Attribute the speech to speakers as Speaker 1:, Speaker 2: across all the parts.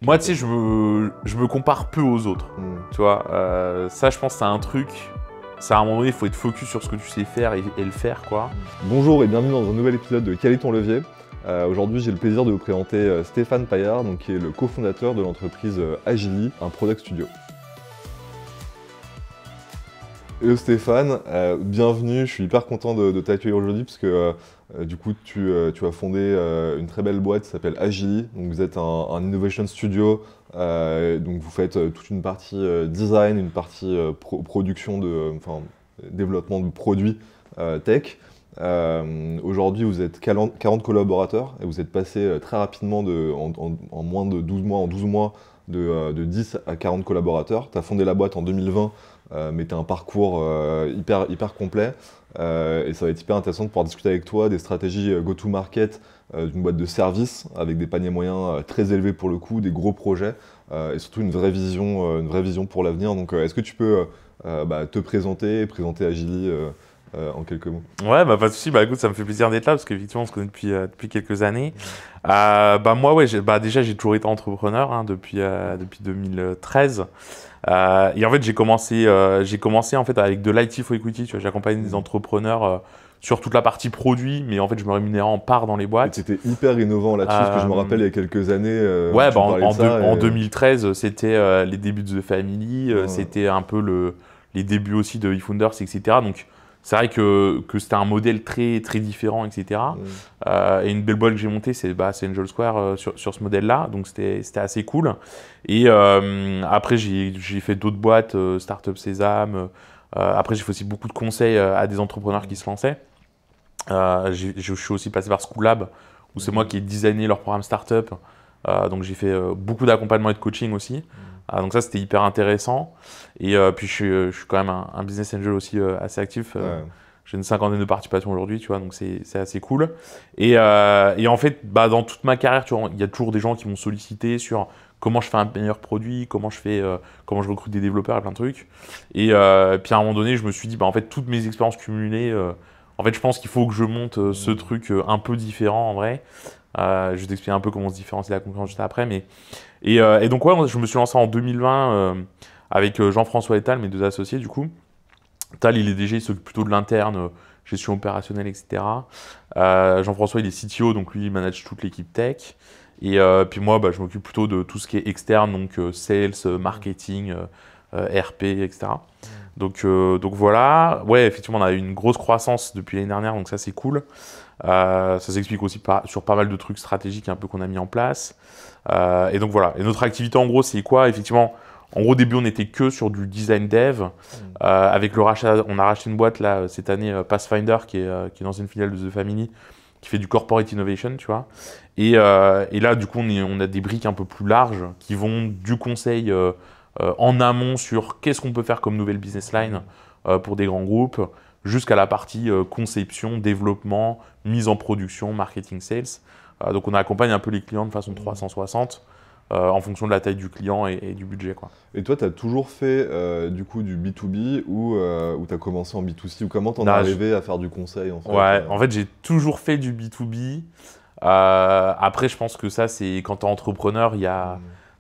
Speaker 1: Moi, tu sais, je me compare peu aux autres. Tu vois, ça, je pense que c'est un truc. C'est à un moment donné, il faut être focus sur ce que tu sais faire et le faire, quoi.
Speaker 2: Bonjour et bienvenue dans un nouvel épisode de Quel est ton levier. Aujourd'hui, j'ai le plaisir de vous présenter Stéphane Paillard, donc, qui est le cofondateur de l'entreprise Agili, un product studio. Hello Stéphane, bienvenue, je suis hyper content de t'accueillir aujourd'hui parce que du coup tu as fondé une très belle boîte qui s'appelle Agili. Donc vous êtes un innovation studio, donc vous faites toute une partie design, une partie production développement de produits tech. Aujourd'hui vous êtes 40 collaborateurs et vous êtes passé très rapidement en moins de 12 mois, de 10 à 40 collaborateurs. Tu as fondé la boîte en 2020. Mais tu as un parcours hyper complet et ça va être hyper intéressant de pouvoir discuter avec toi des stratégies go-to-market d'une boîte de service avec des paniers moyens très élevés pour le coup, des gros projets et surtout une vraie vision pour l'avenir. Donc est-ce que tu peux te présenter et présenter Agili en quelques mots?
Speaker 1: Ouais, bah pas de souci. Bah écoute, ça me fait plaisir d'être là parce qu'effectivement, on se connaît depuis quelques années. Moi, ouais, déjà, j'ai toujours été entrepreneur depuis 2013. Et en fait, j'ai commencé en fait avec de l'IT for Equity. Tu vois, j'accompagnais des entrepreneurs sur toute la partie produit, mais en fait, je me rémunérais en part dans les boîtes.
Speaker 2: Et tu étais hyper innovant là-dessus, parce que je me rappelle il y a quelques années.
Speaker 1: Ouais,
Speaker 2: tu me parlais de ça,
Speaker 1: en 2013, c'était les débuts de The Family, c'était un peu les débuts aussi de eFounders, etc. Donc, c'est vrai que c'était un modèle très, très différent, etc. Et une belle boîte que j'ai montée, c'est Angel Square sur ce modèle-là. Donc, c'était assez cool. Et après, j'ai fait d'autres boîtes, Startup Sésame. Après, j'ai fait aussi beaucoup de conseils à des entrepreneurs qui se lançaient. Je suis aussi passé par School Lab, où c'est moi qui ai designé leur programme Startup. Donc, j'ai fait beaucoup d'accompagnement et de coaching aussi. Donc ça, c'était hyper intéressant. Et puis, je suis quand même un business angel aussi assez actif.
Speaker 2: Ouais.
Speaker 1: J'ai une cinquantaine de participations aujourd'hui, tu vois, donc c'est assez cool. Et en fait, dans toute ma carrière, tu vois, il y a toujours des gens qui m'ont sollicité sur comment je fais un meilleur produit, comment je recrute des développeurs et plein de trucs. Et puis à un moment donné, je me suis dit, en fait, toutes mes expériences cumulées, en fait, je pense qu'il faut que je monte ce truc un peu différent en vrai. Je vais t'expliquer un peu comment se différencier la concurrence juste après, mais et donc ouais, je me suis lancé en 2020 avec Jean-François et Tal, mes deux associés du coup. Tal, il est DG, il s'occupe plutôt de l'interne, gestion opérationnelle, etc. Jean-François, il est CTO, donc lui, il manage toute l'équipe tech. Et puis moi, je m'occupe plutôt de tout ce qui est externe, donc sales, marketing, RP, etc. Donc voilà, ouais, effectivement, on a eu une grosse croissance depuis l'année dernière, donc ça c'est cool. Ça s'explique aussi sur pas mal de trucs stratégiques un peu qu'on a mis en place. Et donc voilà. Et notre activité en gros, c'est quoi? Effectivement, en gros, au début, on n'était que sur du design dev. Avec le rachat, on a racheté une boîte là cette année, Pathfinder, qui est dans une filiale de The Family, qui fait du corporate innovation, tu vois. Et là, du coup, on a des briques un peu plus larges qui vont du conseil en amont sur qu'est-ce qu'on peut faire comme nouvelle business line pour des grands groupes, jusqu'à la partie conception, développement, mise en production, marketing, sales. Donc on accompagne un peu les clients de façon 360 en fonction de la taille du client et du budget, quoi.
Speaker 2: Et toi, tu as toujours fait du coup du B2B ou tu as commencé en B2C ou comment t'en es arrivé à faire du conseil en fait?
Speaker 1: Ouais, en fait j'ai toujours fait du B2B. Après je pense que ça c'est quand tu es entrepreneur,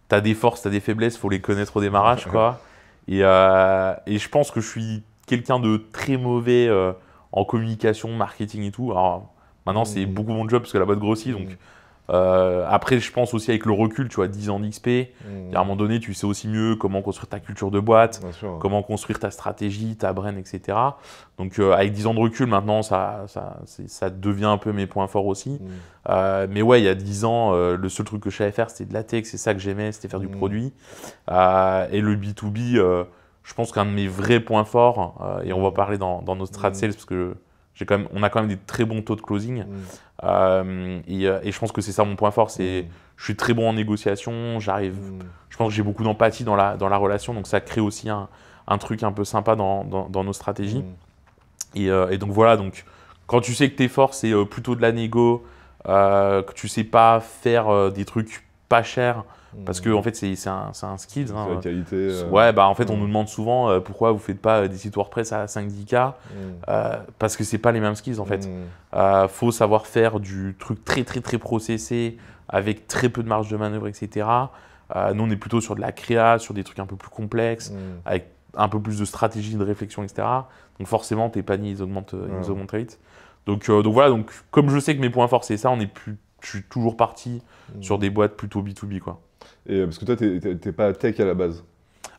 Speaker 1: t'as des forces, t'as des faiblesses, faut les connaître au démarrage, quoi. Et je pense que je suis quelqu'un de très mauvais en communication, marketing et tout. Alors maintenant c'est beaucoup mon job parce que la boîte grossit, donc après, je pense aussi avec le recul, tu vois, 10 ans d'XP, à un moment donné, tu sais aussi mieux comment construire ta culture de boîte, comment construire ta stratégie, ta brand, etc. Donc, avec 10 ans de recul, maintenant, ça devient un peu mes points forts aussi. Mais ouais, il y a 10 ans, le seul truc que je savais faire, c'était de la tech, c'est ça que j'aimais, c'était faire du produit. Et le B2B, je pense qu'un de mes vrais points forts, et on va parler dans nos strat sales, parce que on a quand même des très bons taux de closing. Et je pense que c'est ça mon point fort, je suis très bon en négociation, je pense que j'ai beaucoup d'empathie dans la relation, donc ça crée aussi un truc un peu sympa dans nos stratégies. Et donc voilà, donc quand tu sais que tes forces c'est plutôt de la négo, que tu sais pas faire des trucs pas chers, parce que en fait c'est un skill.
Speaker 2: C'est la qualité.
Speaker 1: Ouais, en fait on nous demande souvent pourquoi vous faites pas des sites WordPress à 5-10K, parce que c'est pas les mêmes skills en fait. Faut savoir faire du truc très très très processé avec très peu de marge de manœuvre, etc. Nous, on est plutôt sur de la créa, sur des trucs un peu plus complexes, avec un peu plus de stratégie, de réflexion, etc. Donc forcément, tes paniers, ils augmentent très vite. Donc voilà, donc, comme je sais que mes points forts, c'est ça, je suis toujours parti sur des boîtes plutôt B2B, quoi.
Speaker 2: Et parce que toi, t'es pas tech à la base.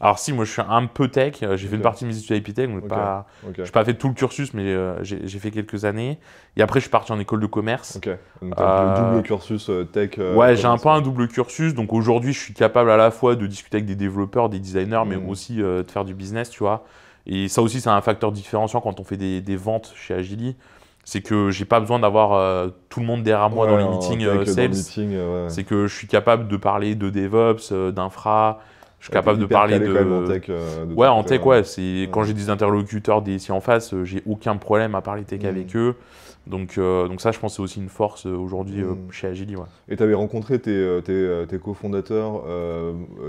Speaker 1: Alors si, moi je suis un peu tech, j'ai fait une partie de mes études à Epitech, donc je n'ai pas fait tout le cursus, mais j'ai fait quelques années. Et après je suis parti en école de commerce.
Speaker 2: Ok, donc tu as le double cursus tech.
Speaker 1: Ouais, j'ai un peu un double cursus, donc aujourd'hui je suis capable à la fois de discuter avec des développeurs, des designers, mais aussi de faire du business, tu vois. Et ça aussi c'est un facteur différenciant quand on fait des ventes chez Agili. C'est que j'ai pas besoin d'avoir tout le monde derrière moi dans les meetings sales. C'est que je suis capable de parler de DevOps, d'infra. Je suis capable de parler de.
Speaker 2: Quand même en tech,
Speaker 1: ouais, en tech, ouais. Quand j'ai des interlocuteurs DSI en face, j'ai aucun problème à parler tech avec eux. Donc ça, je pense que c'est aussi une force aujourd'hui chez Agili. Ouais.
Speaker 2: Et tu avais rencontré tes cofondateurs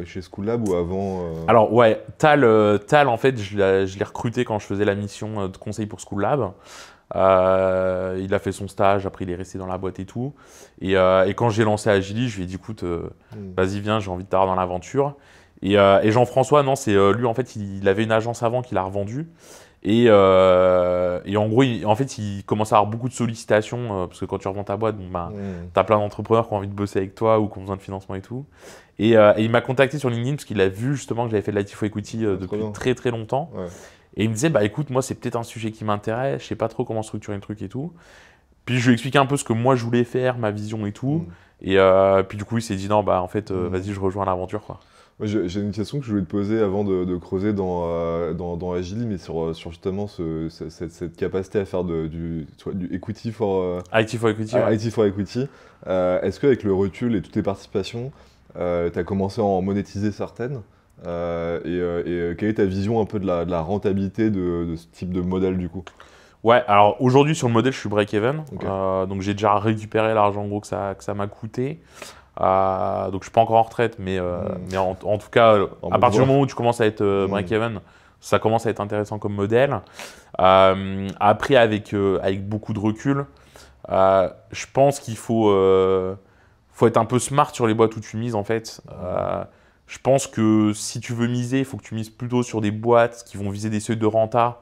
Speaker 2: chez Schoolab ou avant
Speaker 1: Alors, ouais, Tal, en fait, je l'ai recruté quand je faisais la mission de conseil pour Schoolab. Il a fait son stage, après il est resté dans la boîte et tout. Et quand j'ai lancé Agili, je lui ai dit, écoute, vas-y, viens, j'ai envie de t'avoir dans l'aventure. Et Jean-François, non, c'est lui, en fait, il avait une agence avant qu'il a revendue. Et en gros, il commence à avoir beaucoup de sollicitations, parce que quand tu revends ta boîte, tu as plein d'entrepreneurs qui ont envie de bosser avec toi ou qui ont besoin de financement et tout. Et il m'a contacté sur LinkedIn parce qu'il a vu justement que j'avais fait de l'IT for Equity depuis très très longtemps. Ouais. Et il me disait, bah écoute, moi c'est peut-être un sujet qui m'intéresse, je sais pas trop comment structurer le truc et tout. Puis je lui ai expliqué un peu ce que moi je voulais faire, ma vision et tout. Et puis du coup, il s'est dit, non, bah en fait, vas-y, je rejoins l'aventure, quoi.
Speaker 2: J'ai une question que je voulais te poser avant de creuser dans Agili, mais sur justement cette capacité à faire du equity for
Speaker 1: IT for Equity. Ouais.
Speaker 2: IT for Equity. Est-ce qu'avec le recul et toutes tes participations, tu as commencé à en monétiser certaines et quelle est ta vision un peu de la rentabilité de ce type de modèle du coup?
Speaker 1: Ouais, alors aujourd'hui sur le modèle, je suis break-even. Donc j'ai déjà récupéré l'argent en gros que ça m'a coûté. Donc je suis pas encore en retraite, mais en tout cas, à partir du moment où tu commences à être break-even, ça commence à être intéressant comme modèle. Après, avec beaucoup de recul, je pense qu'il faut être un peu smart sur les boîtes où tu mises en fait. Je pense que si tu veux miser, il faut que tu mises plutôt sur des boîtes qui vont viser des seuils de renta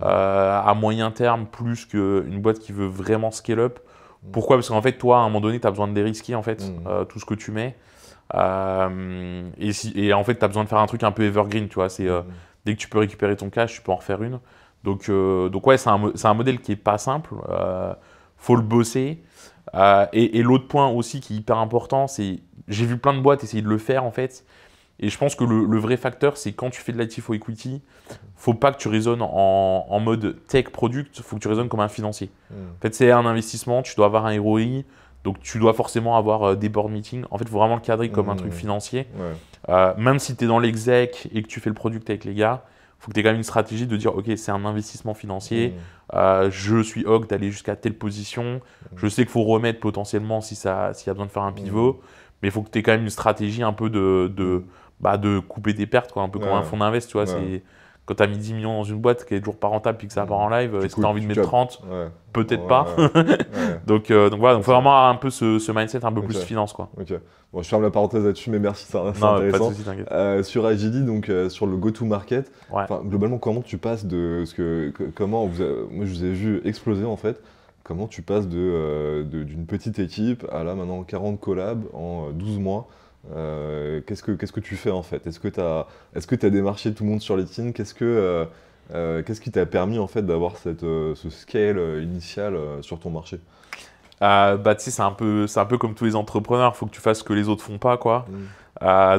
Speaker 1: à moyen terme plus qu'une boîte qui veut vraiment scale up. Pourquoi? Parce qu'en fait, toi, à un moment donné, tu as besoin de dérisquer en fait, tout ce que tu mets. Et en fait, tu as besoin de faire un truc un peu evergreen. Tu vois, dès que tu peux récupérer ton cash, tu peux en refaire une. Donc ouais, c'est un modèle qui n'est pas simple. Faut le bosser. Et l'autre point aussi qui est hyper important, c'est j'ai vu plein de boîtes essayer de le faire en fait. Et je pense que le vrai facteur, c'est quand tu fais de l'IT for Equity, faut pas que tu raisonnes en mode tech product, faut que tu raisonnes comme un financier. En fait, c'est un investissement, tu dois avoir un ROI, donc tu dois forcément avoir des board meetings. En fait, il faut vraiment le cadrer comme un truc financier. Même si tu es dans l'exec et que tu fais le product avec les gars, il faut que tu aies quand même une stratégie de dire, ok, c'est un investissement financier, je suis hoc d'aller jusqu'à telle position, je sais qu'il faut remettre potentiellement s'il y a besoin de faire un pivot, mais il faut que tu aies quand même une stratégie un peu de couper des pertes, quoi, un peu comme un fonds d'invest, tu vois. Quand tu as mis 10 millions dans une boîte qui est toujours pas rentable puis que ça part en live, si tu as envie de mettre 30, peut-être pas. Donc voilà, il faut vraiment avoir un peu ce mindset un peu plus finance, quoi.
Speaker 2: Bon, je ferme la parenthèse là-dessus, mais merci, c'est intéressant.
Speaker 1: Pas de souci, t'inquiète.
Speaker 2: Sur Agili, donc sur le go-to-market, globalement, comment tu passes moi je vous ai vu exploser en fait. Comment tu passes d'une petite équipe à là maintenant 40 collabs en 12 mois? Qu'est-ce que tu fais en fait? Est-ce que tu as démarché tout le monde sur LinkedIn? Qu'est-ce qui t'a permis en fait d'avoir ce scale initial sur ton marché?
Speaker 1: Tu sais, c'est un peu comme tous les entrepreneurs, il faut que tu fasses ce que les autres font pas, quoi.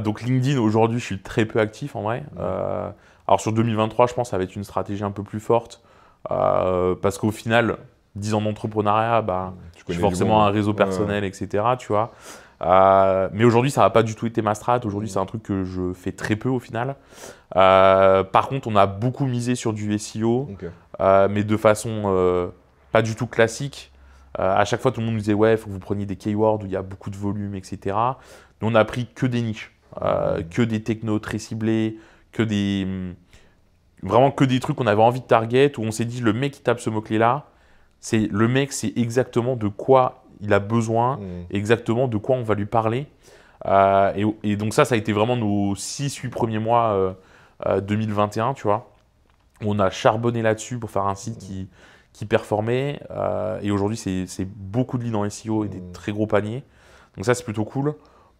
Speaker 1: Donc LinkedIn, aujourd'hui, je suis très peu actif en vrai. Alors sur 2023, je pense que ça va être une stratégie un peu plus forte parce qu'au final, 10 ans d'entrepreneuriat, j'ai forcément un réseau personnel, etc. Tu vois. Mais aujourd'hui, ça n'a pas du tout été ma strat. Aujourd'hui, c'est un truc que je fais très peu au final. Par contre, on a beaucoup misé sur du SEO, mais de façon pas du tout classique. À chaque fois, tout le monde nous disait « Ouais, il faut que vous preniez des keywords où il y a beaucoup de volume, etc. » Nous, on a pris que des niches, que des technos très ciblés, vraiment que des trucs qu'on avait envie de target, où on s'est dit « Le mec qui tape ce mot-clé-là, le mec, c'est exactement de quoi il a besoin, exactement de quoi on va lui parler. » Et donc ça a été vraiment nos 6-8 premiers mois 2021, tu vois. On a charbonné là-dessus pour faire un site qui performait. Et aujourd'hui, c'est beaucoup de leads en SEO et des très gros paniers. Donc ça, c'est plutôt cool.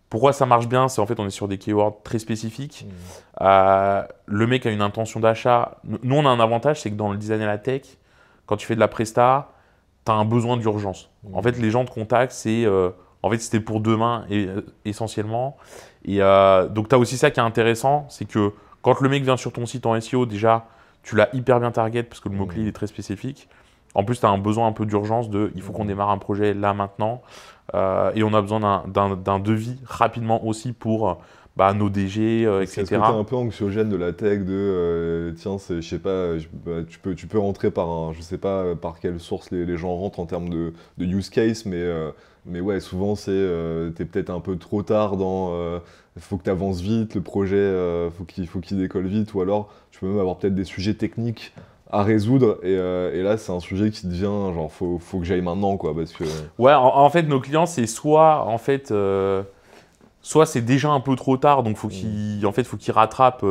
Speaker 1: Pourquoi ça marche bien? C'est en fait, on est sur des keywords très spécifiques. Le mec a une intention d'achat. Nous, on a un avantage, c'est que dans le design et la tech, quand tu fais de la presta, tu as un besoin d'urgence. En fait, les gens te contactent, en fait, c'était pour demain essentiellement. Et donc, tu as aussi ça qui est intéressant, c'est que quand le mec vient sur ton site en SEO, déjà, tu l'as hyper bien target parce que le mot-clé il est très spécifique. En plus, tu as un besoin un peu d'urgence il faut qu'on démarre un projet là, maintenant. Et on a besoin d'un devis rapidement aussi pour nos DG, etc.
Speaker 2: Est-ce que tu es un peu anxiogène de la tech, tiens, je sais pas, tu peux rentrer je sais pas par quelle source les gens rentrent en termes de use case, mais ouais, souvent t'es peut-être un peu trop tard il faut que tu avances vite, le projet, faut qu'il décolle vite, ou alors tu peux même avoir peut-être des sujets techniques à résoudre, et là c'est un sujet qui devient genre faut que j'aille maintenant, quoi, parce que...
Speaker 1: Ouais, en fait, nos clients, c'est soit c'est déjà un peu trop tard, donc faut qu'ils rattrapent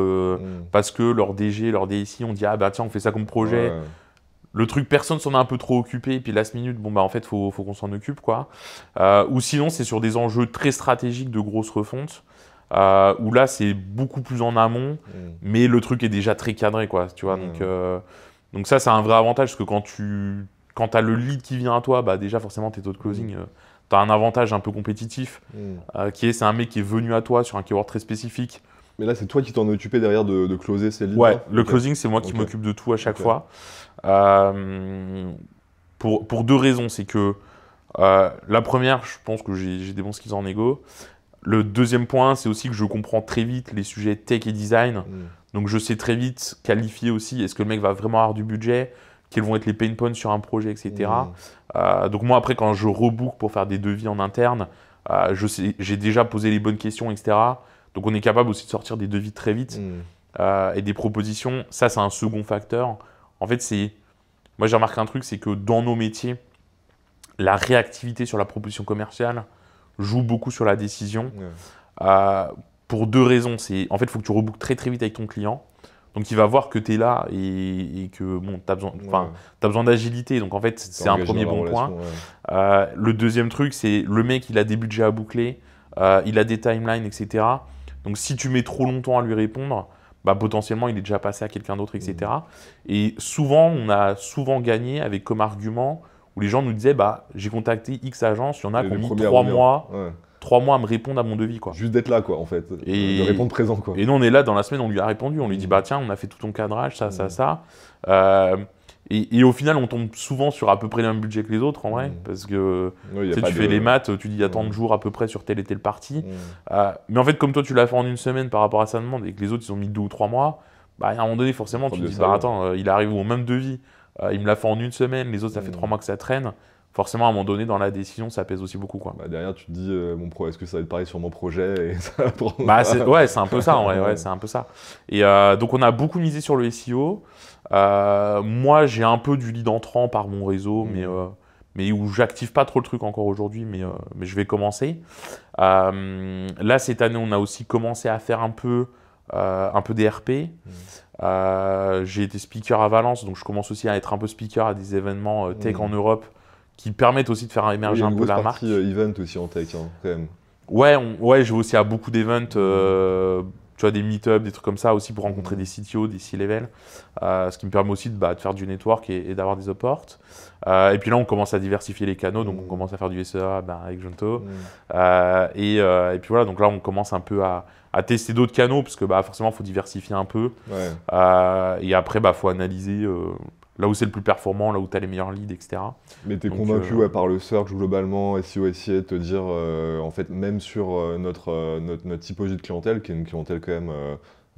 Speaker 1: parce que leur DG, leur DSI ont dit ah bah tiens, on fait ça comme projet.
Speaker 2: Ouais.
Speaker 1: Le truc, personne s'en a un peu trop occupé, et puis last minute, bon bah en fait, faut qu'on s'en occupe, quoi. Ou sinon, c'est sur des enjeux très stratégiques de grosses refontes, où là, c'est beaucoup plus en amont, mais le truc est déjà très cadré, quoi, tu vois. Donc ça, c'est un vrai avantage, parce que quand tu as le lead qui vient à toi, bah déjà, forcément, tes taux de closing, tu as un avantage un peu compétitif, c'est un mec qui est venu à toi sur un keyword très spécifique.
Speaker 2: Mais là, c'est toi qui t'en occupais derrière de closer ces leads?
Speaker 1: Ouais, le closing, c'est moi qui m'occupe de tout à chaque fois. Pour deux raisons, c'est que la première, je pense que j'ai des bons skills en égo. Le deuxième point, c'est aussi que je comprends très vite les sujets tech et design. Donc je sais très vite qualifier aussi, est-ce que le mec va vraiment avoir du budget, quels vont être les pain points sur un projet, etc. Donc moi, après, quand je rebook pour faire des devis en interne, j'ai déjà posé les bonnes questions, etc. Donc on est capable aussi de sortir des devis très vite et des propositions. Ça, c'est un second facteur. En fait, moi j'ai remarqué un truc, c'est que dans nos métiers, la réactivité sur la proposition commerciale joue beaucoup sur la décision. Pour deux raisons. En fait, il faut que tu rebookes très très vite avec ton client. Donc il va voir que tu es là et que bon, tu as besoin d'agilité. Donc en fait, c'est un premier bon point. Le deuxième truc, c'est le mec, il a des budgets à boucler, il a des timelines, etc. Donc si tu mets trop longtemps à lui répondre, potentiellement, il est déjà passé à quelqu'un d'autre, etc. Et souvent, on a gagné avec comme argument où les gens nous disaient j'ai contacté X agence, il y en a qui ont mis 3 mois. 3 mois à me répondre à mon devis, quoi.
Speaker 2: Juste d'être là, quoi, en fait. De répondre présent, quoi.
Speaker 1: Et nous, on est là dans la semaine, on lui a répondu. On lui dit, tiens, on a fait tout ton cadrage, ça. Et au final, on tombe souvent sur à peu près le même budget que les autres, en vrai. Parce que tu fais les maths, tu dis, il y a tant de jours à peu près sur telle et telle partie. Mais en fait, comme toi, tu l'as fait en une semaine par rapport à sa demande et que les autres, ils ont mis 2 ou 3 mois, à un moment donné, forcément, tu te dis, attends, il arrive au même devis. Il me l'a fait en une semaine, les autres, ça fait 3 mois que ça traîne. Forcément, à un moment donné, dans la décision, ça pèse aussi beaucoup, quoi.
Speaker 2: Derrière, tu te dis, est-ce que ça va être pareil sur mon projet et ça va prendre...
Speaker 1: c'est un peu ça, en vrai. C'est un peu ça. Et donc, on a beaucoup misé sur le SEO. Moi, j'ai un peu du lead entrant par mon réseau, mais où j'active pas trop le truc encore aujourd'hui, mais je vais commencer. Là, cette année, on a aussi commencé à faire un peu des RP. J'ai été speaker à Valence, donc je commence aussi à être un peu speaker à des événements tech en Europe, qui permettent aussi de faire émerger un peu la marque.
Speaker 2: Il y a une grosse partie event aussi en tech, quand même.
Speaker 1: Ouais, je vais aussi à beaucoup d'events, tu vois, des meet-ups, des trucs comme ça aussi pour rencontrer des CTO, des C-level, ce qui me permet aussi de faire du network et d'avoir des opports. Et puis là, on commence à diversifier les canaux, donc on commence à faire du SEA avec Jonto. Et puis voilà, donc là, on commence un peu à tester d'autres canaux, parce que forcément, il faut diversifier un peu. Et après, faut analyser là où c'est le plus performant, là où tu as les meilleurs leads, etc.
Speaker 2: Mais tu es convaincu par le search globalement, SEO, SIA, de te dire, en fait, même sur notre typologie de clientèle, qui est une clientèle quand même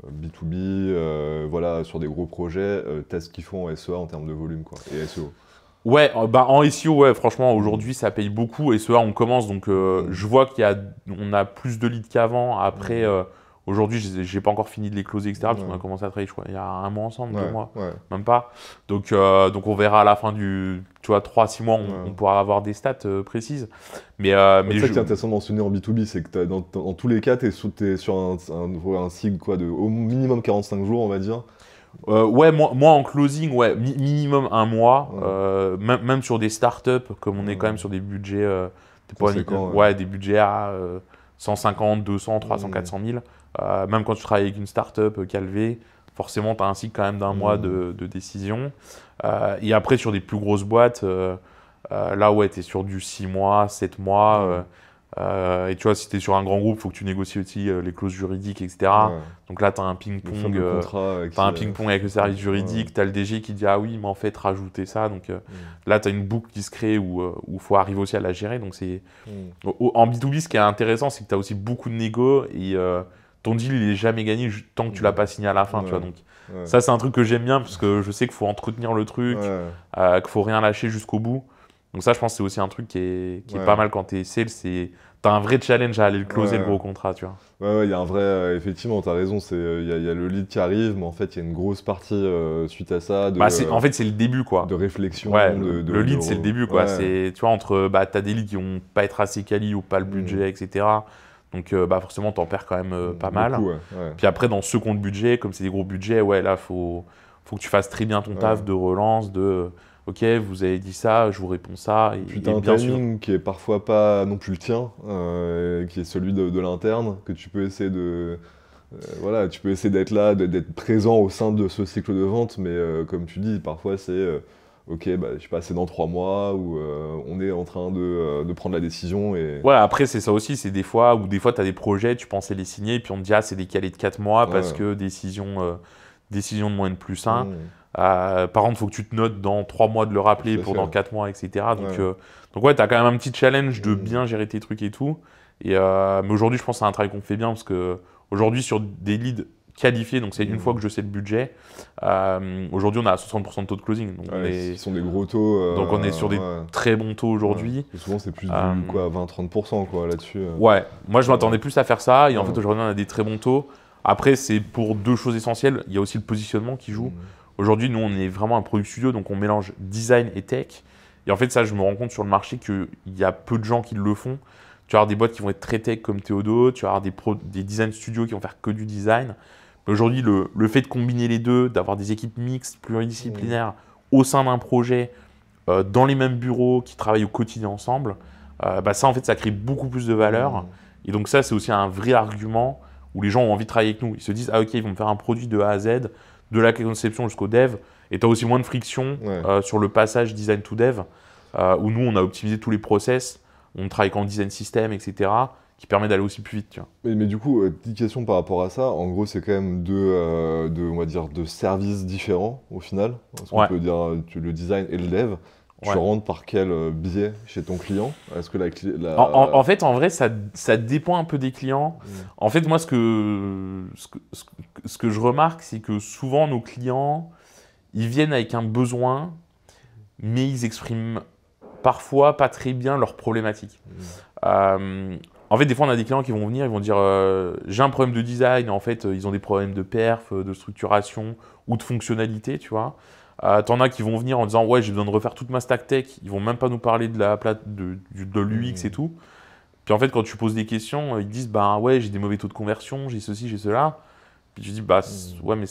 Speaker 2: B2B, voilà, sur des gros projets, t'as ce qu'ils font en SEA en termes de volume, quoi, et SEO.
Speaker 1: Ouais, en SEO, ouais, franchement, aujourd'hui, ça paye beaucoup. SEA, on commence, donc je vois qu'on a plus de leads qu'avant. Après, Aujourd'hui, j'ai pas encore fini de les closer, etc. Parce qu'on a commencé à travailler, je crois, il y a un mois ensemble, 2 mois, même pas. Donc on verra à la fin du, tu vois, 3-6 mois, on pourra avoir des stats précises. Mais
Speaker 2: c'est ça qui est intéressant de mentionner en B2B, c'est que dans tous les cas, tu es sur un cycle quoi, de au minimum 45 jours, on va dire.
Speaker 1: Ouais, moi en closing, ouais, minimum un mois. Même sur des startups, comme on est quand même sur des budgets, des budgets à 150, 200, 300, 400 000. Même quand tu travailles avec une startup calvée, forcément, tu as un cycle quand même d'un mois de décision. Et après, sur des plus grosses boîtes, là, ouais, tu es sur du 6 mois, 7 mois. Et tu vois, si tu es sur un grand groupe, il faut que tu négocies aussi les clauses juridiques, etc. Donc là, tu as un ping-pong avec le service juridique, tu as le DG qui dit ah oui, mais en fait, rajoutez ça. Donc là, tu as une boucle qui se crée où il faut arriver aussi à la gérer. Donc en B2B, ce qui est intéressant, c'est que tu as aussi beaucoup de négo et ton deal, il n'est jamais gagné tant que tu ne l'as pas signé à la fin. Tu vois, donc, ça, c'est un truc que j'aime bien parce que je sais qu'il faut entretenir le truc, qu'il ne faut rien lâcher jusqu'au bout. Donc ça, je pense que c'est aussi un truc qui est pas mal quand tu es sales. T'as un vrai challenge à aller le closer, le gros contrat, tu vois.
Speaker 2: Ouais, il y a un vrai... effectivement, t'as raison, il y a le lead qui arrive, mais en fait, il y a une grosse partie suite à ça.
Speaker 1: En fait, c'est le début, quoi.
Speaker 2: De réflexion.
Speaker 1: Ouais, le lead, c'est le début, quoi. Tu vois, t'as des leads qui vont pas être assez quali ou pas le budget, etc. Donc, forcément, t'en perds quand même pas mal. Puis après, dans ce compte budget, comme c'est des gros budgets, là, faut que tu fasses très bien ton taf de relance, ok, vous avez dit ça, je vous réponds ça.
Speaker 2: Puis t'as un timing qui est parfois pas non plus le tien, qui est celui de l'interne, que tu peux essayer tu peux essayer d'être là, d'être présent au sein de ce cycle de vente, mais comme tu dis, parfois c'est ok, je sais pas, c'est dans 3 mois où on est en train de prendre la décision. Ouais,
Speaker 1: après c'est ça aussi, c'est des fois tu as des projets, tu pensais les signer, et puis on te dit c'est décalé de 4 mois parce que décision de moins de plus 1. Par contre, il faut que tu te notes dans 3 mois de le rappeler pour dans 4 mois, etc. Donc ouais, tu as quand même un petit challenge de bien gérer tes trucs et tout. Mais aujourd'hui, je pense que c'est un travail qu'on fait bien parce que aujourd'hui, sur des leads qualifiés, donc c'est une fois que je sais le budget, aujourd'hui, on a 60% de taux de closing. Donc
Speaker 2: ce sont des gros taux.
Speaker 1: Donc on est sur des très bons taux aujourd'hui.
Speaker 2: Souvent, c'est plus du 20-30% là-dessus.
Speaker 1: Ouais, moi je m'attendais plus à faire ça. Et en fait, aujourd'hui, on a des très bons taux. Après, c'est pour 2 choses essentielles. Il y a aussi le positionnement qui joue. Aujourd'hui, nous, on est vraiment un product studio, donc on mélange design et tech. Et en fait, ça, je me rends compte sur le marché qu'il y a peu de gens qui le font. Tu vas avoir des boîtes qui vont être très tech comme Théodo, tu vas avoir des design studios qui vont faire que du design. Mais aujourd'hui, le fait de combiner les deux, d'avoir des équipes mixtes, pluridisciplinaires au sein d'un projet, dans les mêmes bureaux, qui travaillent au quotidien ensemble, ça, en fait, ça crée beaucoup plus de valeur. Et donc ça, c'est aussi un vrai argument où les gens ont envie de travailler avec nous. Ils se disent, ah ok, ils vont me faire un produit de A à Z, de la conception jusqu'au dev, et tu as aussi moins de friction sur le passage design to dev, où nous, on a optimisé tous les process, on travaille qu'en design system, etc., qui permet d'aller aussi plus vite. Tu vois.
Speaker 2: Mais du coup, petite question par rapport à ça, en gros, c'est quand même on va dire, deux services différents au final. Parce qu'on peut dire le design et le dev. Tu rentres par quel biais chez ton client? Est-ce que
Speaker 1: en fait, en vrai, ça dépend un peu des clients. En fait, moi, ce que je remarque, c'est que souvent, nos clients, ils viennent avec un besoin, mais ils expriment parfois pas très bien leurs problématiques. En fait, des fois, on a des clients qui vont venir, ils vont dire j'ai un problème de design. En fait, ils ont des problèmes de perf, de structuration ou de fonctionnalité, tu vois. T'en as qui vont venir en disant ouais, j'ai besoin de refaire toute ma stack tech. Ils vont même pas nous parler de l'UX et tout. Puis en fait, quand tu poses des questions, ils disent ouais, j'ai des mauvais taux de conversion, j'ai ceci, j'ai cela. Puis tu dis ouais, mais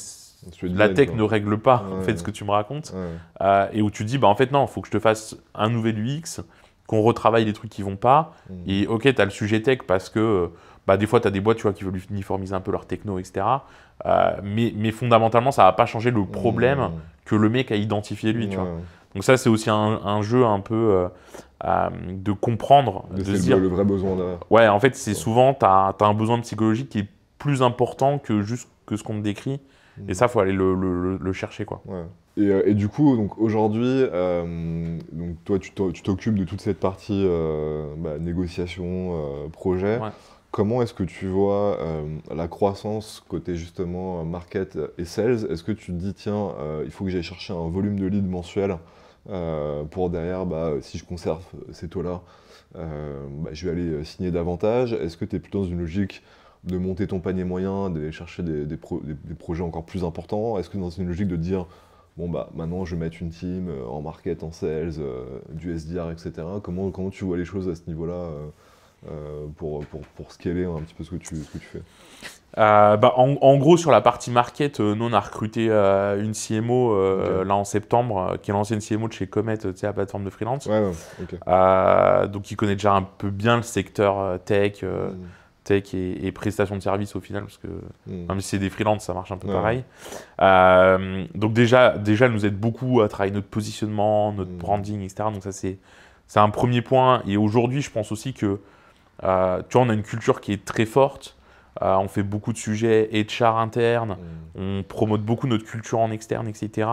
Speaker 1: la tech ne règle pas en fait ce que tu me racontes. Et où tu dis en fait non, il faut que je te fasse un nouvel UX, qu'on retravaille les trucs qui vont pas. Et ok, tu as le sujet tech parce que des fois, tu as des boîtes qui veulent uniformiser un peu leur techno, etc. Mais fondamentalement, ça va pas changer le problème que le mec a identifié lui. Tu vois. Donc ça, c'est aussi un jeu un peu de comprendre.
Speaker 2: De se dire le vrai besoin derrière.
Speaker 1: Ouais, en fait, c'est souvent, tu as un besoin psychologique qui est plus important que juste ce qu'on te décrit. Et ça, il faut aller le chercher, quoi.
Speaker 2: Et du coup, donc aujourd'hui, toi, tu t'occupes de toute cette partie négociation, projet. Comment est-ce que tu vois la croissance côté justement market et sales? Est-ce que tu te dis, tiens, il faut que j'aille chercher un volume de leads mensuel pour derrière, si je conserve ces taux-là, je vais aller signer davantage? Est-ce que tu es plutôt dans une logique de monter ton panier moyen, d'aller chercher des projets encore plus importants? Est-ce que dans une logique de dire, bon bah maintenant je vais mettre une team en market, en sales, du SDR, etc. Comment tu vois les choses à ce niveau-là pour scaler un petit peu ce que tu fais?
Speaker 1: En gros, sur la partie market, nous on a recruté une CMO là en septembre, qui est l'ancienne CMO de chez Comet, tu sais, la plateforme de freelance.
Speaker 2: Ouais, ok.
Speaker 1: Donc qui connaît déjà un peu bien le secteur tech et prestation de services au final, parce que même si c'est des freelances, ça marche un peu pareil. Donc déjà, elle nous aide beaucoup à travailler notre positionnement, notre branding, etc. Donc ça, c'est un premier point. Et aujourd'hui, je pense aussi que, tu vois, on a une culture qui est très forte. On fait beaucoup de sujets HR interne, on promote beaucoup notre culture en externe, etc.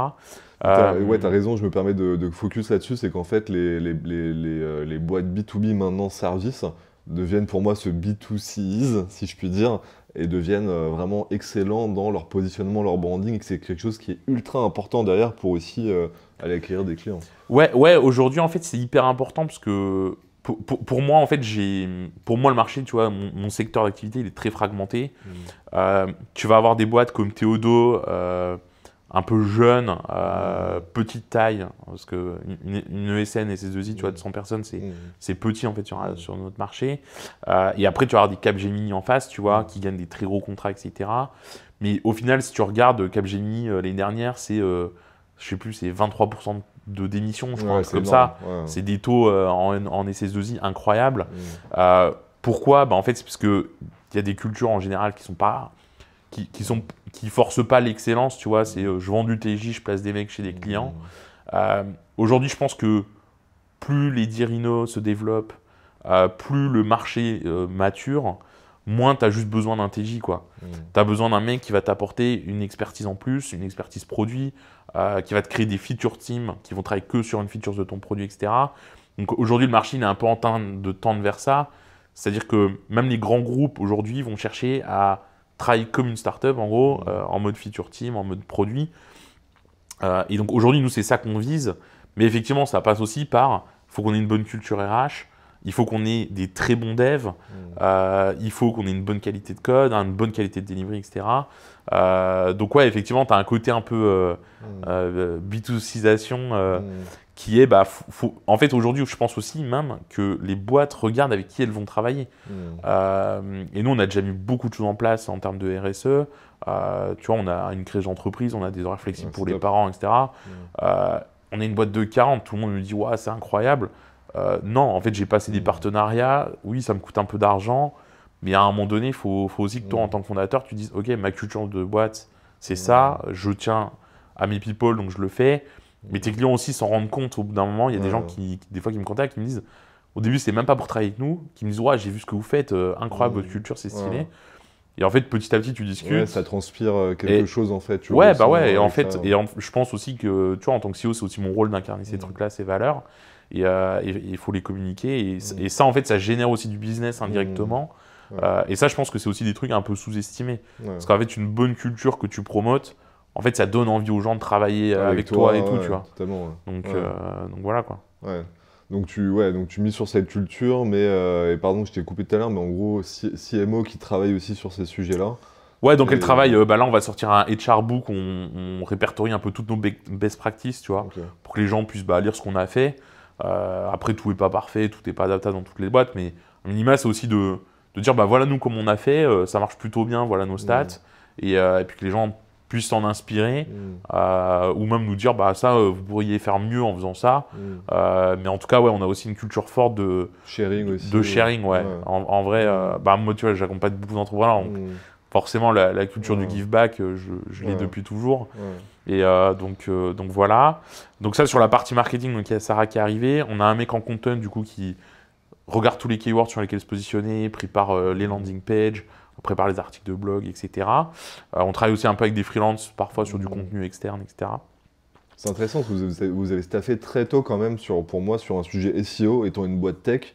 Speaker 2: Ouais, t'as raison, je me permets de focus là-dessus, c'est qu'en fait, les boîtes B2B maintenant service deviennent pour moi ce B2Cs, si je puis dire, et deviennent vraiment excellents dans leur positionnement, leur branding, et que c'est quelque chose qui est ultra important derrière pour aussi aller acquérir des clients.
Speaker 1: Ouais, aujourd'hui, en fait, c'est hyper important parce que pour moi, en fait, pour moi, le marché, tu vois, mon secteur d'activité, il est très fragmenté. Tu vas avoir des boîtes comme Théodo, un peu jeune, petite taille, parce qu'une ESN et SS2I, tu vois, de 100 personnes, c'est petit en fait sur notre marché. Et après, tu vas avoir des Capgemini en face, tu vois, qui gagnent des très gros contrats, etc. Mais au final, si tu regardes Capgemini l'année dernière, c'est, je sais plus, c'est 23% de démission, je crois, comme énorme, ça. Ouais. C'est des taux en SS2I incroyables. Pourquoi ? En fait, c'est parce qu'il y a des cultures en général qui sont pas... qui forcent pas l'excellence, tu vois, c'est je vends du TJ, je place des mecs chez des clients. Aujourd'hui, je pense que plus les Dirino se développent, plus le marché mature, moins tu as juste besoin d'un TJ, quoi. Tu as besoin d'un mec qui va t'apporter une expertise en plus, une expertise produit, qui va te créer des feature teams qui vont travailler que sur une feature de ton produit, etc. Donc aujourd'hui, le marché il est un peu en train de tendre vers ça. C'est-à-dire que même les grands groupes aujourd'hui vont chercher à travaille comme une startup en gros, en mode feature team, en mode produit. Et donc aujourd'hui, nous, c'est ça qu'on vise. Mais effectivement, ça passe aussi par, il faut qu'on ait une bonne culture RH, il faut qu'on ait des très bons devs, il faut qu'on ait une bonne qualité de code, une bonne qualité de delivery, etc. Donc ouais, effectivement, tu as un côté un peu B2Cisation qui est, en fait, aujourd'hui, je pense aussi même que les boîtes regardent avec qui elles vont travailler. Et nous, on a déjà mis beaucoup de choses en place en termes de RSE. Tu vois, on a une crèche d'entreprise, on a des horaires flexibles pour les parents, etc. On est une boîte de 40, tout le monde nous dit « ouais, c'est incroyable ». Non, en fait, j'ai passé des partenariats. Oui, ça me coûte un peu d'argent, mais à un moment donné, il faut aussi que toi, en tant que fondateur, tu dises « ok, ma culture de boîte, c'est ça, je tiens à mes people, donc je le fais ». Mais tes clients aussi s'en rendent compte au bout d'un moment. Il y a des gens qui, des fois, qui me contactent, qui me disent, au début, c'est même pas pour travailler avec nous, qui me disent, ouais, j'ai vu ce que vous faites, incroyable, votre culture, c'est stylé. Et en fait, petit à petit, tu discutes.
Speaker 2: Ouais, ça transpire quelque chose, en fait.
Speaker 1: Et en fait, je pense aussi que, tu vois, en tant que CEO, c'est aussi mon rôle d'incarner ces trucs-là, ces valeurs. Et il faut les communiquer. Et ça, en fait, ça génère aussi du business indirectement. Et ça, je pense que c'est aussi des trucs un peu sous-estimés. Parce qu'en fait, une bonne culture que tu promotes, en fait, ça donne envie aux gens de travailler avec toi et tout, tu vois.
Speaker 2: Totalement,
Speaker 1: donc voilà, quoi.
Speaker 2: Ouais. Donc tu mises sur cette culture, mais, et pardon, je t'ai coupé tout à l'heure, mais en gros, CMO qui travaille aussi sur ces sujets-là.
Speaker 1: Ouais, donc elle travaille, là on va sortir un HR book, on répertorie un peu toutes nos best practices, tu vois, pour que les gens puissent lire ce qu'on a fait. Après, tout n'est pas parfait, tout n'est pas adaptable dans toutes les boîtes, mais un minima, c'est aussi de dire, voilà nous, comme on a fait, ça marche plutôt bien, voilà nos stats, et puis que les gens puissent s'en inspirer, ou même nous dire ça vous pourriez faire mieux en faisant ça, mais en tout cas on a aussi une culture forte de
Speaker 2: sharing aussi,
Speaker 1: en vrai, moi tu vois, j'accompagne beaucoup d'entrepreneurs, donc forcément la culture du give back je l'ai depuis toujours, et donc voilà. Donc ça, sur la partie marketing, donc il y a Sarah qui est arrivée, on a un mec en content du coup qui regarde tous les keywords sur lesquels se positionner, prépare les landing pages, on prépare les articles de blog, etc. On travaille aussi un peu avec des freelances, parfois sur du contenu externe, etc.
Speaker 2: C'est intéressant parce que vous avez staffé très tôt quand même, pour moi, sur un sujet SEO, étant une boîte tech.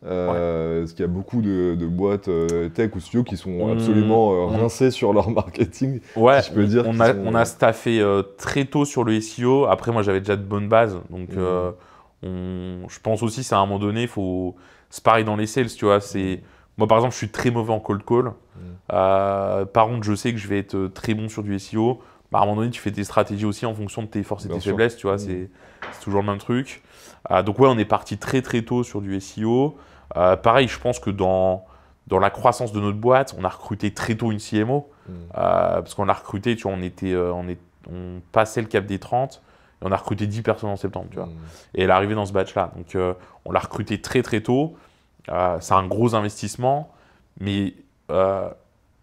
Speaker 2: Parce qu'il y a beaucoup de boîtes tech ou studios qui sont absolument rincés sur leur marketing,
Speaker 1: ouais,
Speaker 2: si je peux dire.
Speaker 1: On a staffé très tôt sur le SEO. Après, moi, j'avais déjà de bonnes bases. Donc, je pense aussi, c'est à un moment donné, c'est pareil dans les sales, tu vois. Moi, par exemple, je suis très mauvais en cold call. Par contre, je sais que je vais être très bon sur du SEO. Bah, à un moment donné, tu fais tes stratégies aussi en fonction de tes forces et tes faiblesses, tu vois, c'est toujours le même truc. Donc ouais, on est parti très très tôt sur du SEO. Pareil, je pense que dans la croissance de notre boîte, on a recruté très tôt une CMO. Parce qu'on a recruté, tu vois, on passait le cap des 30 et on a recruté 10 personnes en septembre, tu vois. Et elle est arrivée dans ce batch-là. Donc on l'a recruté très très tôt. C'est un gros investissement, mais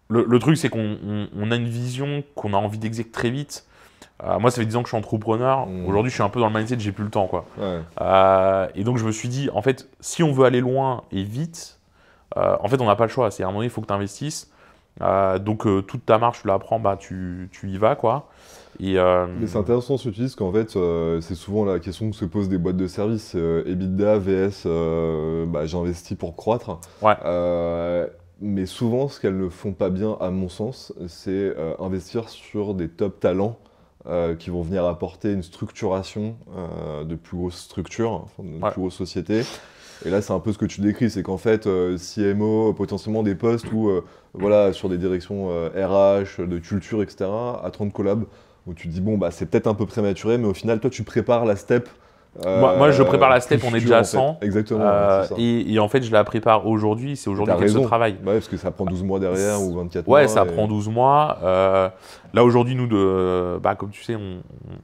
Speaker 1: le truc, c'est qu'on a une vision qu'on a envie d'exécuter très vite. Moi, ça fait 10 ans que je suis entrepreneur. Aujourd'hui, je suis un peu dans le mindset, j'ai plus le temps, quoi. Et donc, je me suis dit, en fait, si on veut aller loin et vite, en fait, on n'a pas le choix. C'est à un moment donné, il faut que tu investisses. Donc, toute ta marge, tu la prends, bah, tu y vas, quoi.
Speaker 2: Mais c'est intéressant ce que tu dis, parce qu'en fait, c'est souvent la question que se posent des boîtes de services. EBITDA, VS, j'investis pour croître.
Speaker 1: Ouais.
Speaker 2: Mais souvent, ce qu'elles ne font pas bien, à mon sens, c'est investir sur des top talents qui vont venir apporter une structuration de plus grosses structures, enfin, de plus grosses sociétés. Et là, c'est un peu ce que tu décris, c'est qu'en fait, CMO, potentiellement des postes où, voilà, sur des directions RH, de culture, etc., à 30 collabs, où tu te dis, bon, bah, c'est peut-être un peu prématuré, mais au final, toi, tu prépares la step.
Speaker 1: Moi, je prépare la step, on est déjà à 100.
Speaker 2: En fait. Exactement. C'est ça.
Speaker 1: Et en fait, je la prépare aujourd'hui. C'est aujourd'hui qu'elle se travaille.
Speaker 2: Ouais, parce que ça prend 12 mois derrière ou 24
Speaker 1: mois.
Speaker 2: Ouais,
Speaker 1: ça prend 12 mois. Là, aujourd'hui, nous, comme tu sais,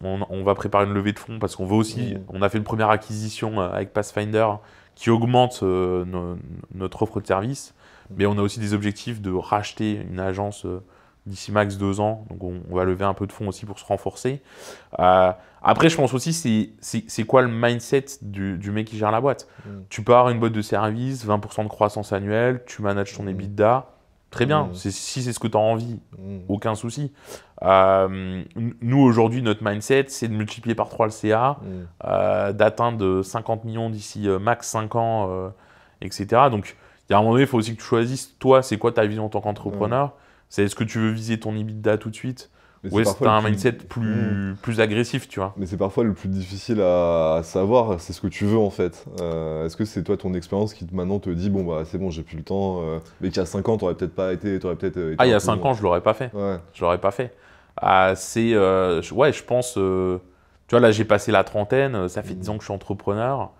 Speaker 1: on va préparer une levée de fonds parce qu'on veut aussi. On a fait une première acquisition avec Pathfinder qui augmente notre offre de service. Mais on a aussi des objectifs de racheter une agence d'ici max 2 ans. Donc, on va lever un peu de fonds aussi pour se renforcer. Après, je pense aussi, c'est quoi le mindset du mec qui gère la boîte. Tu pars une boîte de service, 20% de croissance annuelle, tu manages ton EBITDA, très bien. Si c'est ce que tu as envie, aucun souci. Nous, aujourd'hui, notre mindset, c'est de multiplier par 3 le CA, d'atteindre 50 millions d'ici max 5 ans, etc. Donc, il y a un moment donné, il faut aussi que tu choisisses, toi, c'est quoi ta vision en tant qu'entrepreneur. C'est est-ce que tu veux viser ton EBITDA tout de suite? Ou est-ce que tu as un mindset plus agressif, tu vois?
Speaker 2: Mais c'est parfois le plus difficile à savoir, c'est ce que tu veux en fait. Est-ce que c'est toi ton expérience qui maintenant te dit, bon bah c'est bon, j'ai plus le temps, mais qu'il y a 5 ans, t'aurais peut-être pas été...
Speaker 1: il y a 5 ans, je l'aurais pas fait.
Speaker 2: Ouais.
Speaker 1: Je l'aurais pas fait. Je pense, tu vois, là j'ai passé la trentaine, ça fait 10 ans que je suis entrepreneur.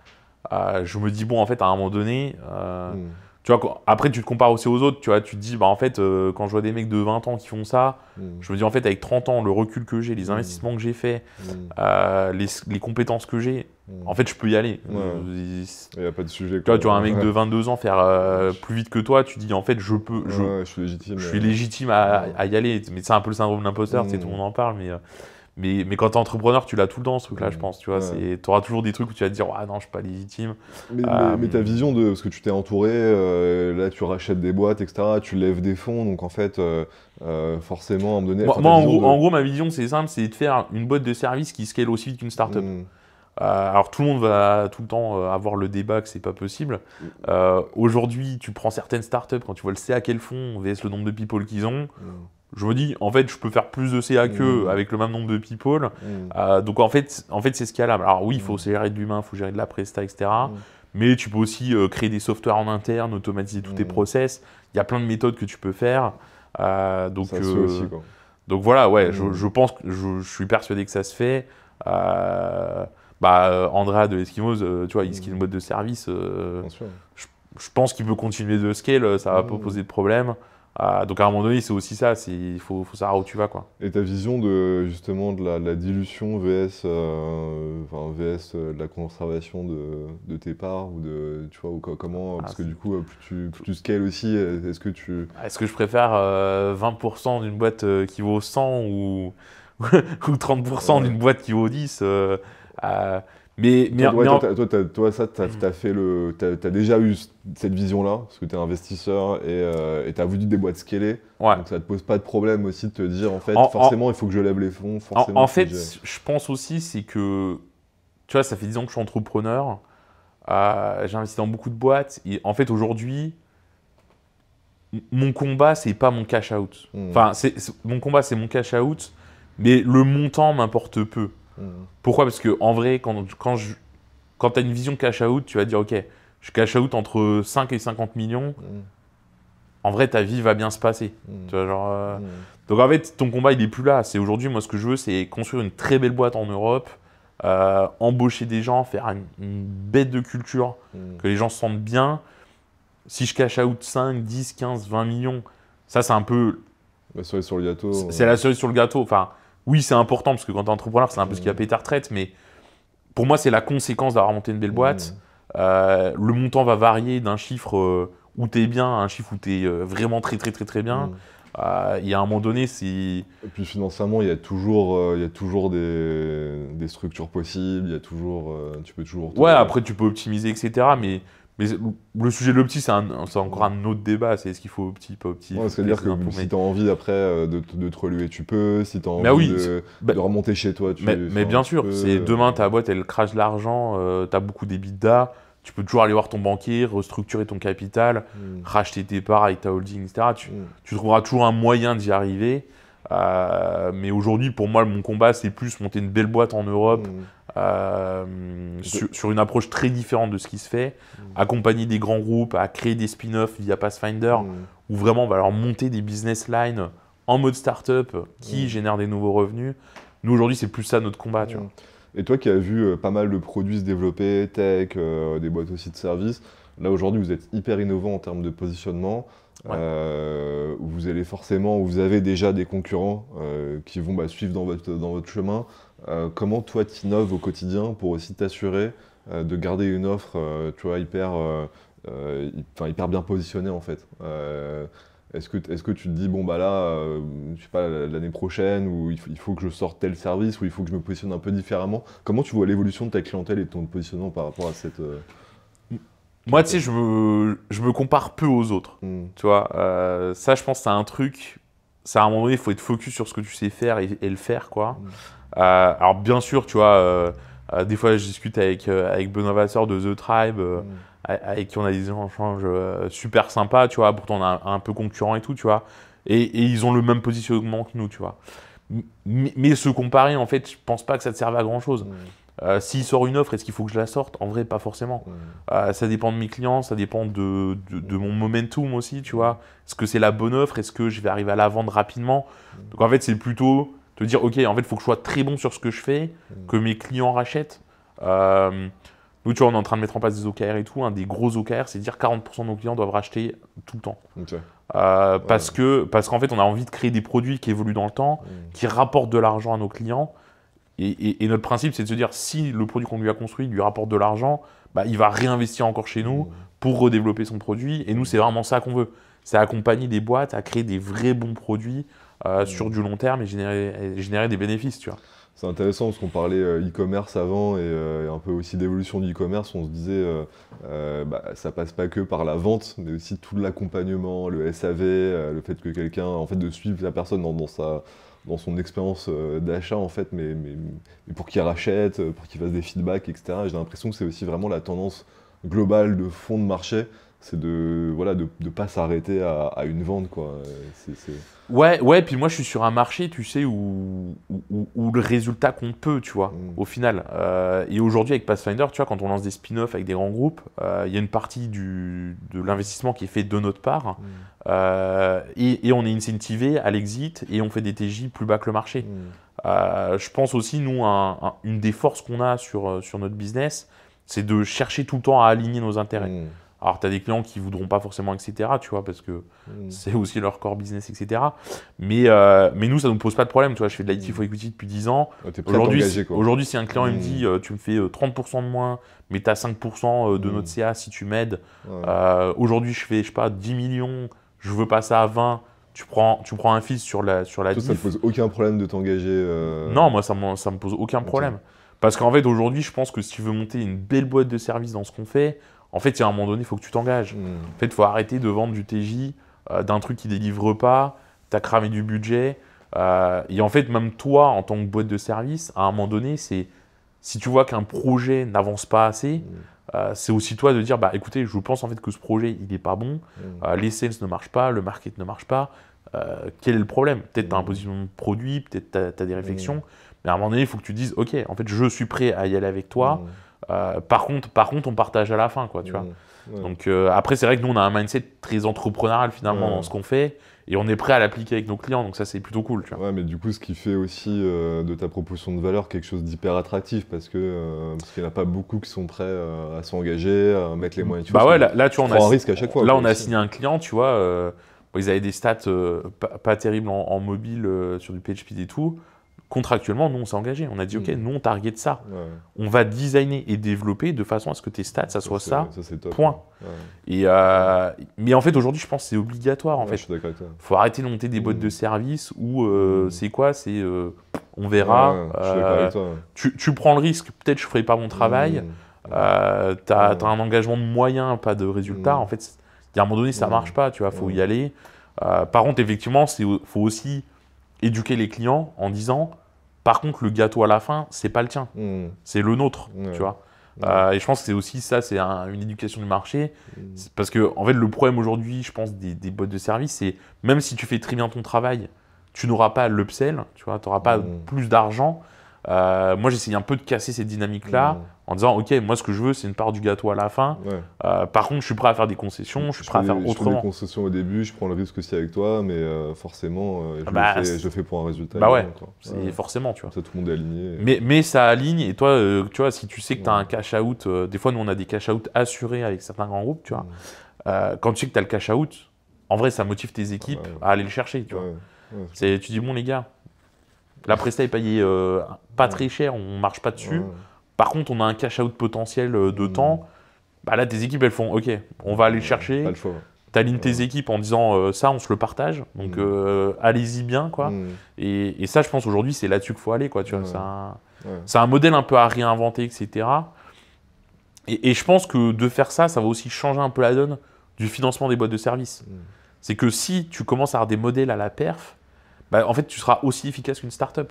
Speaker 1: Je me dis, bon, en fait, à un moment donné... Tu vois, après, tu te compares aussi aux autres, tu vois, tu te dis, bah, en fait, quand je vois des mecs de 20 ans qui font ça, je me dis, en fait, avec 30 ans, le recul que j'ai, les investissements que j'ai faits, les compétences que j'ai, en fait, je peux y aller.
Speaker 2: Il n'y a pas de sujet.
Speaker 1: Tu vois, un mec de 22 ans faire plus vite que toi, tu dis, en fait, je peux,
Speaker 2: je suis légitime.
Speaker 1: Je suis légitime à y aller. Mais c'est un peu le syndrome de l'imposteur, tout le monde en parle, mais quand tu es entrepreneur, tu l'as tout le temps, ce truc-là, je pense. Tu auras toujours des trucs où tu vas te dire, ah non, je suis pas légitime.
Speaker 2: Mais ta vision de ce que tu t'es entouré, là, tu rachètes des boîtes, etc., tu lèves des fonds, donc en fait, forcément, à un moment donné...
Speaker 1: Moi en gros, ma vision, c'est simple, c'est de faire une boîte de service qui scale aussi vite qu'une startup. Alors, tout le monde va tout le temps avoir le débat que c'est pas possible. Aujourd'hui, tu prends certaines startups, quand tu vois le CA qu'elles font, vs le nombre de people qu'ils ont, je me dis, en fait, je peux faire plus de CA qu'eux avec le même nombre de people. Donc, en fait c'est scalable. Alors oui, il faut gérer de l'humain, il faut gérer de la presta, etc. Mais tu peux aussi créer des softwares en interne, automatiser tous tes process. Il y a plein de méthodes que tu peux faire. Donc,
Speaker 2: ça se fait aussi, quoi.
Speaker 1: Donc voilà, ouais, je pense que je suis persuadé que ça se fait. Andrea de Eskimos, tu vois, il scale une boîte de service. Je pense qu'il peut continuer de scale, ça va pas poser de problème. Donc à un moment donné, c'est aussi ça, il faut savoir où tu vas, quoi.
Speaker 2: Et ta vision de justement de la dilution VS, de la conservation de tes parts ou de tu vois ou comment parce que du coup plus tu scales aussi, est-ce que je
Speaker 1: préfère 20% d'une boîte qui vaut 100 ou 30% d'une boîte qui vaut 10
Speaker 2: t'as déjà eu cette vision-là, parce que t'es investisseur et t'as voulu des boîtes scalées, donc ça te pose pas de problème aussi de te dire, en fait, forcément, il faut que je lève les fonds, forcément.
Speaker 1: En fait, je pense aussi, c'est que, tu vois, ça fait 10 ans que je suis entrepreneur, j'ai investi dans beaucoup de boîtes, et en fait, aujourd'hui, mon combat, c'est pas mon cash out. Enfin, mon combat, c'est mon cash out, mais le montant m'importe peu. Pourquoi? Parce que en vrai, quand tu as une vision cash out, tu vas dire ok, je cash out entre 5 et 50 millions. en vrai, ta vie va bien se passer. Tu vois, genre, donc en fait, ton combat, il est plus là. C'est aujourd'hui, moi, ce que je veux, c'est construire une très belle boîte en Europe, embaucher des gens, faire une bête de culture, que les gens se sentent bien. Si je cash out 5, 10, 15, 20 millions, ça, c'est un peu...
Speaker 2: La cerise sur le gâteau.
Speaker 1: C'est la cerise sur le gâteau. Enfin, oui, c'est important, parce que quand tu es entrepreneur, c'est un peu ce qui va payer ta retraite, mais pour moi, c'est la conséquence d'avoir monté une belle boîte. Le montant va varier d'un chiffre où tu es bien à un chiffre où tu es vraiment très, très, très, très bien. Il y a un moment donné, c'est...
Speaker 2: Et puis financièrement, il y a toujours des structures possibles, il y a toujours, tu peux toujours...
Speaker 1: Ouais, après, tu peux optimiser, etc. Mais le sujet de l'opti, c'est encore un autre débat. C'est est-ce qu'il faut opti, pas opti.
Speaker 2: Ouais, c'est-à-dire que si tu as envie après de te relever, tu peux. Si tu as envie de remonter chez toi, tu peux.
Speaker 1: Mais bien sûr, demain, ta boîte, elle crache de l'argent, tu as beaucoup d'EBITDA, tu peux toujours aller voir ton banquier, restructurer ton capital, racheter tes parts avec ta holding, etc. Tu trouveras toujours un moyen d'y arriver. Mais aujourd'hui, pour moi, mon combat, c'est plus monter une belle boîte en Europe sur une approche très différente de ce qui se fait, accompagner des grands groupes, à créer des spin-offs via Pathfinder, où vraiment on va leur monter des business lines en mode startup qui génèrent des nouveaux revenus. Nous, aujourd'hui, c'est plus ça notre combat. Tu vois.
Speaker 2: Et toi qui as vu pas mal de produits se développer, tech, des boîtes aussi de services, là aujourd'hui, vous êtes hyper innovant en termes de positionnement. Vous allez forcément, vous avez déjà des concurrents qui vont suivre dans votre chemin. Comment toi tu innoves au quotidien pour aussi t'assurer de garder une offre tu vois, hyper bien positionnée en fait. Est-ce que tu te dis bon bah là, je sais pas, l'année prochaine ou il faut que je sorte tel service ou il faut que je me positionne un peu différemment? Comment tu vois l'évolution de ta clientèle et de ton positionnement par rapport à cette
Speaker 1: Moi, tu sais, je me compare peu aux autres. Tu vois, ça, je pense que c'est un truc. C'est à un moment donné, il faut être focus sur ce que tu sais faire et le faire, quoi. Alors, bien sûr, tu vois, des fois, je discute avec Benoît Vasseur de The Tribe, avec qui on a des échanges super sympas, tu vois. Pourtant, on est un peu concurrents et tout, tu vois. Et ils ont le même positionnement que nous, tu vois. Mais se comparer, en fait, je pense pas que ça te serve à grand-chose. S'il sort une offre, est-ce qu'il faut que je la sorte? En vrai, pas forcément. Ça dépend de mes clients, ça dépend de mon momentum aussi, tu vois. Est-ce que c'est la bonne offre? Est-ce que je vais arriver à la vendre rapidement? Donc en fait, c'est plutôt te dire, ok, en fait, il faut que je sois très bon sur ce que je fais, que mes clients rachètent. Nous, tu vois, on est en train de mettre en place des OKR et tout. Un des gros OKR, c'est de dire 40% de nos clients doivent racheter tout le temps. Parce qu'en fait, on a envie de créer des produits qui évoluent dans le temps, qui rapportent de l'argent à nos clients. Et notre principe, c'est de se dire, si le produit qu'on lui a construit lui rapporte de l'argent, il va réinvestir encore chez nous pour redévelopper son produit. Et nous, c'est vraiment ça qu'on veut. C'est accompagner des boîtes à créer des vrais bons produits sur du long terme et générer des bénéfices, tu vois.
Speaker 2: C'est intéressant parce qu'on parlait e-commerce avant et un peu aussi d'évolution du e-commerce. On se disait ça passe pas que par la vente, mais aussi tout l'accompagnement, le SAV, le fait que quelqu'un, en fait, de suivre la personne dans son expérience d'achat, en fait, mais pour qu'il rachète, pour qu'il fasse des feedbacks, etc. J'ai l'impression que c'est aussi vraiment la tendance globale de fond de marché, c'est de pas s'arrêter à une vente, quoi.
Speaker 1: Ouais, puis moi je suis sur un marché, tu sais, où le résultat compte peu, tu vois, au final. Et aujourd'hui avec Pathfinder, tu vois, quand on lance des spin-offs avec des grands groupes, il y a une partie de l'investissement qui est fait de notre part, et on est incentivé à l'exit et on fait des TJ plus bas que le marché. Je pense aussi, nous, une des forces qu'on a sur notre business, c'est de chercher tout le temps à aligner nos intérêts. Alors, tu as des clients qui ne voudront pas forcément, etc., tu vois, parce que c'est aussi leur core business, etc. Mais nous, ça ne nous pose pas de problème, tu vois. Je fais de l'IT for Equity depuis 10 ans. Aujourd'hui, si un client il me dit tu me fais 30% de moins, mais tu as 5% de notre CA si tu m'aides. Aujourd'hui, je fais, je sais pas, 10 millions, je veux passer à 20, tu prends un fils sur la
Speaker 2: Toi, ça ne pose aucun problème de t'engager
Speaker 1: Non, moi, ça me pose aucun problème. Parce qu'en fait, aujourd'hui, je pense que si tu veux monter une belle boîte de service dans ce qu'on fait, en fait, il y a un moment donné, il faut que tu t'engages. En fait, il faut arrêter de vendre du TJ, d'un truc qui ne délivre pas, tu as cramé du budget. Et en fait, même toi, en tant que boîte de service, à un moment donné, si tu vois qu'un projet n'avance pas assez, c'est aussi toi de dire, écoutez, je pense en fait que ce projet, il n'est pas bon, les sales ne marchent pas, le market ne marche pas. Quel est le problème? Peut-être tu as un positionnement de produit, peut-être tu as des réflexions, mais à un moment donné, il faut que tu dises, ok, en fait, je suis prêt à y aller avec toi. Par contre, on partage à la fin, quoi, tu vois.
Speaker 2: Ouais.
Speaker 1: Donc après, c'est vrai que nous, on a un mindset très entrepreneurial finalement dans ce qu'on fait et on est prêt à l'appliquer avec nos clients, donc ça, c'est plutôt cool, tu vois.
Speaker 2: Ouais, mais du coup, ce qui fait aussi de ta proposition de valeur quelque chose d'hyper attractif parce qu'il n'y en a pas beaucoup qui sont prêts à s'engager, à mettre les moyens.
Speaker 1: Bah ouais, là, tu vois,
Speaker 2: prends un risque à chaque fois.
Speaker 1: Là,
Speaker 2: quoi,
Speaker 1: on a
Speaker 2: aussi.
Speaker 1: signé un client, tu vois, ils avaient des stats pas terribles en mobile sur du PHP et tout. Contractuellement, nous, on s'est engagé. On a dit, OK, nous, on target ça.
Speaker 2: Ouais.
Speaker 1: On va designer et développer de façon à ce que tes stats, ça soit ça.
Speaker 2: Ça, c'est top.
Speaker 1: Point.
Speaker 2: Ouais.
Speaker 1: Et, mais en fait, aujourd'hui, je pense que c'est obligatoire. En
Speaker 2: Ouais,
Speaker 1: fait,
Speaker 2: je suis d'accord avec toi.
Speaker 1: faut arrêter de monter des boîtes de service où c'est quoi? C'est on verra.
Speaker 2: Ouais, je suis d'accord avec toi.
Speaker 1: Tu prends le risque. Peut-être je ferai pas mon travail. T'as un engagement de moyens, pas de résultats. En fait, il y a un moment donné, ça marche pas. Tu vois, faut y aller. Par contre, effectivement, faut aussi éduquer les clients en disant. Par contre, le gâteau à la fin, c'est pas le tien, c'est le nôtre, tu vois. Et je pense que c'est aussi ça, c'est une éducation du marché. Parce que, en fait, le problème aujourd'hui, je pense, des boîtes de service, c'est même si tu fais très bien ton travail, tu n'auras pas l'upsell, tu vois, tu n'auras pas plus d'argent. Moi, j'essaye un peu de casser cette dynamique-là en disant, OK, moi, ce que je veux, c'est une part du gâteau à la fin. Par contre, je suis prêt à faire des concessions, je suis prêt à faire autrement.
Speaker 2: Je fais des concessions au début, je prends le risque aussi avec toi, mais forcément, je le fais pour un résultat.
Speaker 1: Bah ouais, c'est forcément, tu vois.
Speaker 2: Ça, tout le monde est aligné.
Speaker 1: Mais ça aligne, et toi, tu vois, si tu sais que tu as un cash-out, des fois, nous, on a des cash-out assurés avec certains grands groupes, tu vois. Quand tu sais que tu as le cash-out, en vrai, ça motive tes équipes à aller le chercher, tu vois. Tu dis, bon, les gars, la presta est payée pas très cher, on marche pas dessus. Par contre, on a un cash-out potentiel de temps. Bah là, tes équipes, elles font OK, on va aller le chercher.
Speaker 2: Pas le choix.
Speaker 1: Tu alignes tes équipes en disant ça, on se le partage. Donc, allez-y bien, quoi. Et ça, je pense aujourd'hui, c'est là-dessus qu'il faut aller, quoi. Tu vois, c'est un modèle un peu à réinventer, etc. Et je pense que de faire ça, ça va aussi changer un peu la donne du financement des boîtes de services. C'est que si tu commences à avoir des modèles à la perf, bah, en fait, tu seras aussi efficace qu'une startup.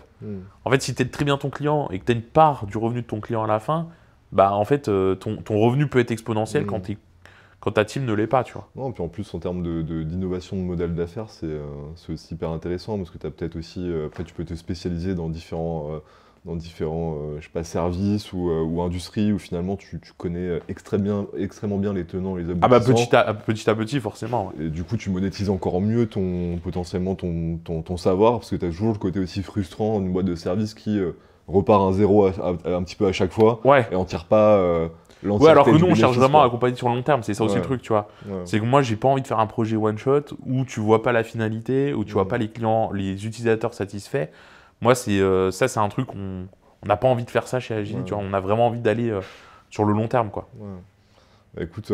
Speaker 1: En fait, si tu aides très bien ton client et que tu as une part du revenu de ton client à la fin, bah, en fait, ton revenu peut être exponentiel quand ta team ne l'est pas, tu vois.
Speaker 2: Non, puis en plus, en termes d'innovation de modèle d'affaires, c'est aussi hyper intéressant parce que tu as peut-être aussi, après, tu peux te spécialiser dans différents je sais pas, services ou industries où finalement tu connais extrêmement bien les tenants et les aboutissants.
Speaker 1: Ah bah petit à petit, forcément. Ouais.
Speaker 2: Et du coup, tu monétises encore mieux potentiellement ton savoir parce que tu as toujours le côté aussi frustrant d'une boîte de service qui repart à zéro un petit peu à chaque fois et on tire pas l'entièreté.
Speaker 1: Ouais, alors que nous, on
Speaker 2: bénéfice,
Speaker 1: cherche vraiment à accompagner sur le long terme. C'est ça aussi le truc, tu vois. C'est que moi, j'ai pas envie de faire un projet one-shot où tu vois pas la finalité, où tu vois pas les clients, les utilisateurs satisfaits. Moi, c'est un truc, on n'a pas envie de faire ça chez Agili, tu vois. On a vraiment envie d'aller sur le long terme, quoi.
Speaker 2: Bah, écoute,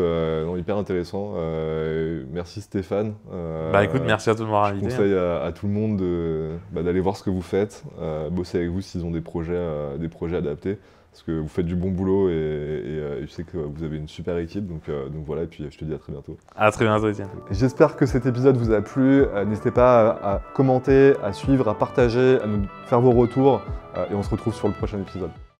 Speaker 2: hyper intéressant. Merci Stéphane.
Speaker 1: Bah écoute, merci à toi de m'avoir invité.
Speaker 2: Je conseille à tout le monde d'aller voir ce que vous faites, bosser avec vous s'ils ont des projets adaptés. Parce que vous faites du bon boulot et je sais que vous avez une super équipe. Donc voilà, et puis je te dis à très bientôt.
Speaker 1: À très bientôt, Étienne.
Speaker 2: J'espère que cet épisode vous a plu. N'hésitez pas à commenter, à suivre, à partager, à nous faire vos retours. Et on se retrouve sur le prochain épisode.